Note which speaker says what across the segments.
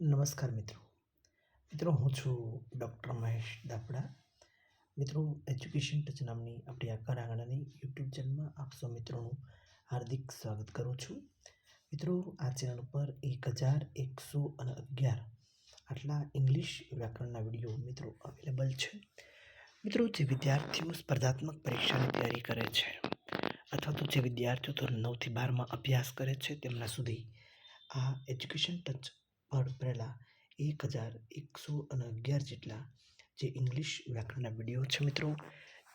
Speaker 1: નમસ્કાર મિત્રો. હું છું ડૉક્ટર મહેશ દાપડા. મિત્રો, એજ્યુકેશન ટચ નામની આપણી આકાર આંગણાની યુટ્યુબ ચેનલમાં આપ સૌ મિત્રોનું હાર્દિક સ્વાગત કરું છું. મિત્રો, આ ચેનલ પર 1111 આટલા ઇંગ્લિશ વ્યાકરણના વિડીયો મિત્રો અવેલેબલ છે. મિત્રો, જે વિદ્યાર્થીઓ સ્પર્ધાત્મક પરીક્ષાની તૈયારી કરે છે અથવા તો જે વિદ્યાર્થીઓ ધોરણ 9થી 12માં અભ્યાસ કરે છે તેમના સુધી આ એજ્યુકેશન ટચ પર પહેલાં 1111 જેટલા જે ઇંગ્લિશ વ્યાકરણના વિડીયો છે મિત્રો,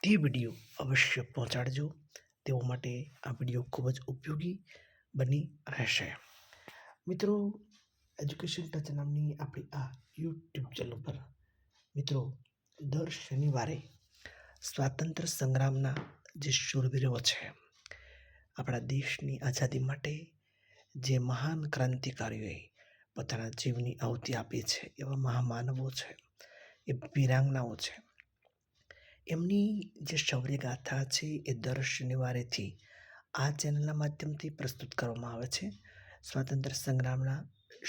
Speaker 1: તે વિડીયો અવશ્ય પહોંચાડજો. તેઓ માટે આ વિડીયો ખૂબ જ ઉપયોગી બની રહેશે. મિત્રો, એજ્યુકેશન ટચ નામની આપણી આ યુટ્યુબ ચેનલ પર મિત્રો દર શનિવારે સ્વાતંત્ર્ય સંગ્રામના જે શૂરવીરો છે, આપણા દેશની આઝાદી માટે જે મહાન ક્રાંતિકારીઓએ પોતાના જીવની આહુતિ આપી છે, એવા મહામાનવો છે, એ વીરાંગનાઓ છે, એમની જે શૌર્ય ગાથા છે એ દર શનિવારેથી આ ચેનલના માધ્યમથી પ્રસ્તુત કરવામાં આવે છે. સ્વાતંત્ર્ય સંગ્રામના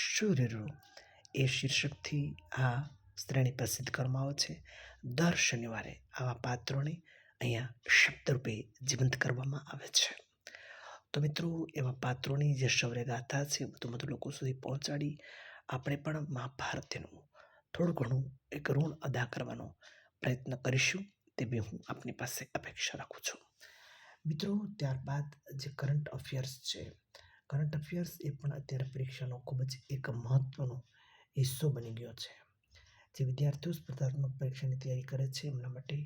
Speaker 1: શૂરવીરો એ શીર્ષકથી આ શ્રેણી પ્રસિદ્ધ કરવામાં આવે છે. દર શનિવારે આવા પાત્રોને અહીંયા શબ્દરૂપે જીવંત કરવામાં આવે છે. તો મિત્રો, એવા પાત્રોની જે શૌર્યગાથા છે વધુ લોકો સુધી પહોંચાડી આપણે પણ મહાભારતનું થોડું ઘણું એક ઋણ અદા કરવાનો પ્રયત્ન કરીશું તેવી હું આપની પાસે અપેક્ષા રાખું છું. મિત્રો, ત્યારબાદ જે કરંટ અફેર્સ છે, કરંટ અફેર્સ એ પણ અત્યારે પરીક્ષાનો ખૂબ જ એક મહત્વનો હિસ્સો બની ગયો છે. જે વિદ્યાર્થીઓ સ્પર્ધાત્મક પરીક્ષાની તૈયારી કરે છે એમના માટે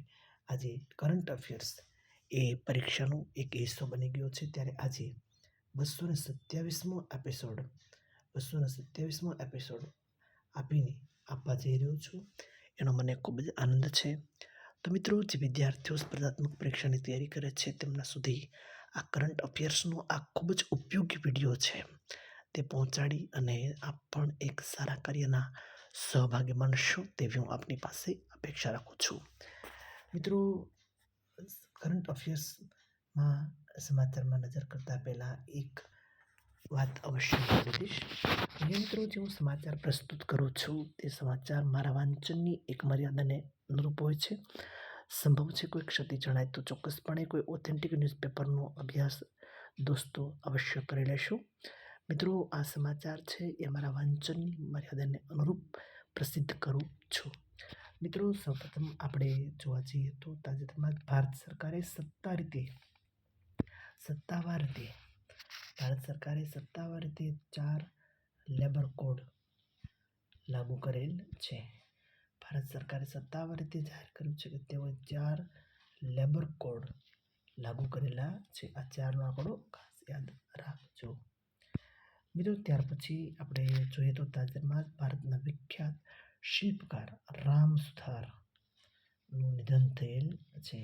Speaker 1: આજે કરંટ અફેર્સ એ પરીક્ષાનો એક હિસ્સો બની ગયો છે. ત્યારે આજે 227મો એપિસોડ આપીને આપવા જઈ રહ્યો છું. એનો મને ખૂબ જ આનંદ છે. તો મિત્રો, જે વિદ્યાર્થીઓ સ્પર્ધાત્મક પરીક્ષાની તૈયારી કરે છે તેમના સુધી આ કરંટ અફેર્સનો આ ખૂબ જ ઉપયોગી વિડીયો છે તે પહોંચાડી અને આપ પણ એક સારા કાર્યના સહભાગી બનશો તેવી હું આપની પાસે અપેક્ષા રાખું છું. મિત્રો, કરંટ અફેર્સમાં સમાચારમાં નજર કરતા પહેલા એક વાત અવશ્ય કરી દઈશ. મિત્રો, જે હું સમાચાર પ્રસ્તુત કરું છું તે સમાચાર મારા વાંચનની એક મર્યાદાને અનુરૂપ હોય છે. સંભવ છે કોઈ ક્ષતિ જણાય તો ચોક્કસપણે કોઈ ઓથેન્ટિક ન્યૂઝપેપરનો અભ્યાસ દોસ્તો અવશ્ય કરી લેશો. મિત્રો, આ સમાચાર છે એ મારા વાંચનની મર્યાદાને અનુરૂપ પ્રસિદ્ધ કરું છું. મિત્રો, સૌપ્રથમ આપણે જોવા જઈએ તો તાજેતરમાં ભારત સરકારે સત્તાવાર રીતે 4 લેબર કોડ લાગુ કરેલ છે. ભારત સરકારે સત્તાવાર રીતે જાહેર કર્યું છે કે તેઓએ 4 લેબર કોડ લાગુ કરેલા છે. આ 4નો આંકડો ખાસ યાદ રાખજો. મિત્રો, ત્યાર પછી આપણે જોઈએ તો તાજેતરમાં ભારતના વિખ્યાત શિલ્પકાર રામ સુથારનું નિધન થયેલ છે.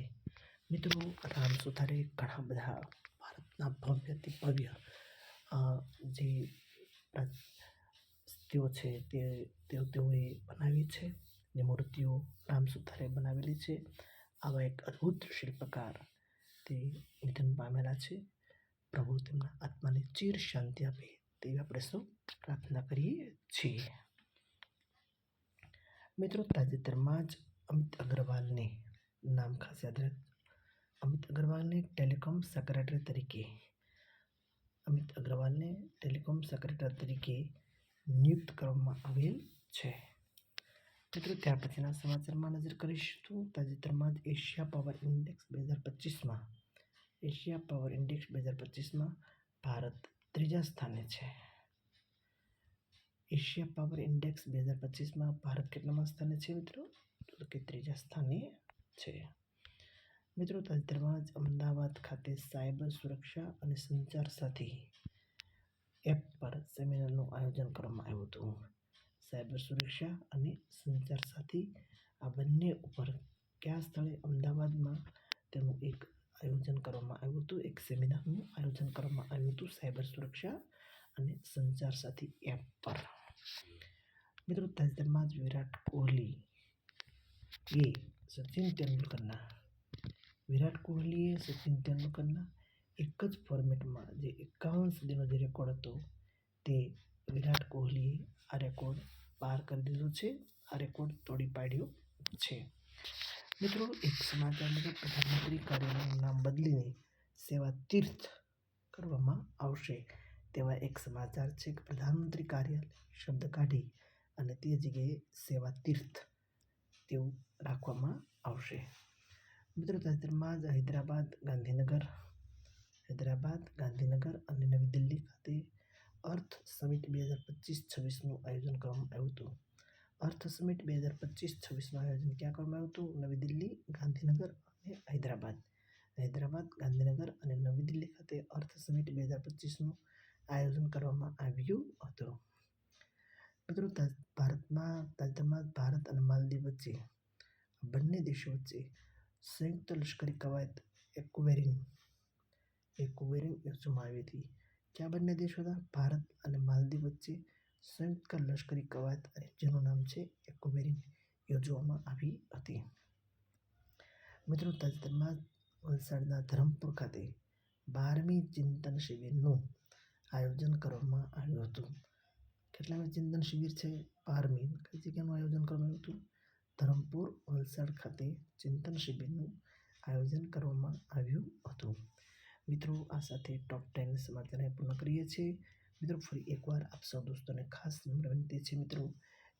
Speaker 1: મિત્રો, રામ સુથારે ઘણા બધા ભારતના ભવ્યથી ભવ્ય જે તેઓ છે તેઓએ બનાવી છે. જે મૂર્તિઓ રામ સુથારે બનાવેલી છે, આવા એક અદ્ભુત શિલ્પકાર તે નિધન પામેલા છે. પ્રભુ તેમના આત્માને ચિર શાંતિ આપે તેવી આપણે સૌ પ્રાર્થના કરીએ છીએ. મિત્રો, તાજેતરમાં જ અમિત અગ્રવાલને નામ ખાસ યાદ રાખજો. અમિત અગ્રવાલને ટેલિકોમ સેક્રેટરી તરીકે નિયુક્ત કરવામાં આવેલ છે. મિત્રો, ત્યાર પછીના સમાચારમાં નજર કરીશું તો તાજેતરમાં જ એશિયા પાવર ઇન્ડેક્સ 2025માં ભારત ત્રીજા સ્થાને છે. એશિયા પાવર ઇન્ડેક્સ 2025માં ભારત કેટલામાં સ્થાને છે મિત્રો? તો કે ત્રીજા સ્થાને છે. મિત્રો, તાજેતરમાં જ અમદાવાદ ખાતે સાયબર સુરક્ષા અને સંચાર સાથી એપ પર સેમિનારનું આયોજન કરવામાં આવ્યું હતું. સાયબર સુરક્ષા અને સંચાર સાથી આ બંને ઉપર કયા સ્થળે અમદાવાદમાં તેનું એક આયોજન કરવામાં આવ્યું હતું, એક સેમિનારનું આયોજન કરવામાં આવ્યું હતું સાયબર સુરક્ષા અને સંચાર સાથી એપ પર. મિત્રો, તાજેતરમાં જ વિરાટ કોહલીએ સચિન તેંડુલકરના એક જ ફોર્મેટમાં જે 51 સદીનો જે રેકોર્ડ હતો તે વિરાટ કોહલીએ આ રેકોર્ડ પાર કરી દીધો છે, આ રેકોર્ડ તોડી પાડ્યો છે. મિત્રો, એક સમાચાર મુજબ પ્રધાનમંત્રી કાર્યાલયનું નામ બદલીને સેવા તીર્થ કરવામાં આવશે તેવા એક સમાચાર છે કે પ્રધાનમંત્રી કાર્યાલય શબ્દ કાઢી અને તે જગ્યાએ સેવા તીર્થ તેવું રાખવામાં આવશે. મિત્રો, તાજેતરમાં જ હૈદરાબાદ, ગાંધીનગર અને નવી દિલ્હી ખાતે અર્થ સમિટ 2025-26નું આયોજન કરવામાં આવ્યું હતું. અર્થ સમિટ 2025-26નું આયોજન ક્યાં કરવામાં આવ્યું હતું? નવી દિલ્હી, ગાંધીનગર અને હૈદરાબાદ, ગાંધીનગર અને નવી દિલ્હી ખાતે અર્થ સમિટ 2025નું આયોજન કરવામાં આવ્યું હતું. મિત્રો, તાજેતરમાં ભારત અને માલદીવ વચ્ચે બંને દેશો વચ્ચે સંયુક્ત લશ્કરી કવાયત એક્વેરિન યોજવામાં આવી હતી. ક્યાં બંને દેશો હતા? ભારત અને માલદીવ વચ્ચે સંયુક્ત લશ્કરી કવાયત અને જેનું નામ છે એક્વેરિન યોજવામાં આવી હતી. મિત્રો, તાજેતરમાં વલસાડના ધરમપુર ખાતે 12મી ચિંતન શિબિરનું આયોજન કરવામાં આવ્યું હતું. કેટલામી ચિંતન શિબિર છે? 12મી. કઈ જગ્યાનું આયોજન કરવામાં આવ્યું હતું? ધરમપુર, વલસાડ ખાતે ચિંતન શિબિરનું આયોજન કરવામાં આવ્યું હતું. મિત્રો, આ સાથે ટોપ 10 સમાચારને પૂર્ણ કરીએ છીએ. મિત્રો, ફરી એકવાર આપ સૌ દોસ્તોને ખાસ નમ્ર વિનંતી છે મિત્રો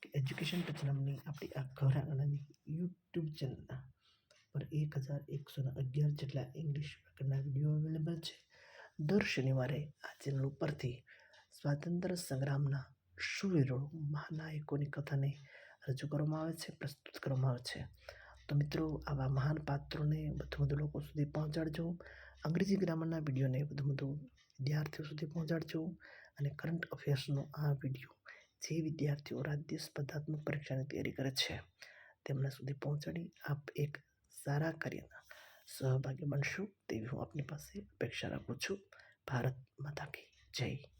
Speaker 1: કે એજ્યુકેશન ટચ નામની આપણી આ ઘર આંગણાની યુટ્યુબ ચેનલના પર 1111 જેટલા ઇંગ્લિશ વ્યાકરણના વિડીયો અવેલેબલ છે. દર શનિવારે આ ચેનલ ઉપરથી સ્વાતંત્ર્ય સંગ્રામના શૂરવીરો, મહાનાયકોની કથાને રજૂ કરવામાં આવે છે, પ્રસ્તુત કરવામાં આવે છે. તો મિત્રો, આવા મહાન પાત્રોને વધુ લોકો સુધી પહોંચાડજો. અંગ્રેજી ગ્રામરના વિડીયોને વધુ વિદ્યાર્થીઓ સુધી પહોંચાડજો. અને કરંટ અફેર્સનો આ વિડીયો જે વિદ્યાર્થીઓ રાજ્ય સ્પર્ધાત્મક પરીક્ષાની તૈયારી કરે છે તેમના સુધી પહોંચાડી આપ એક સારા કાર્યના સહભાગી બનશો તેવી હું આપની પાસે અપેક્ષા રાખું છું. ભારત માતા કી જય.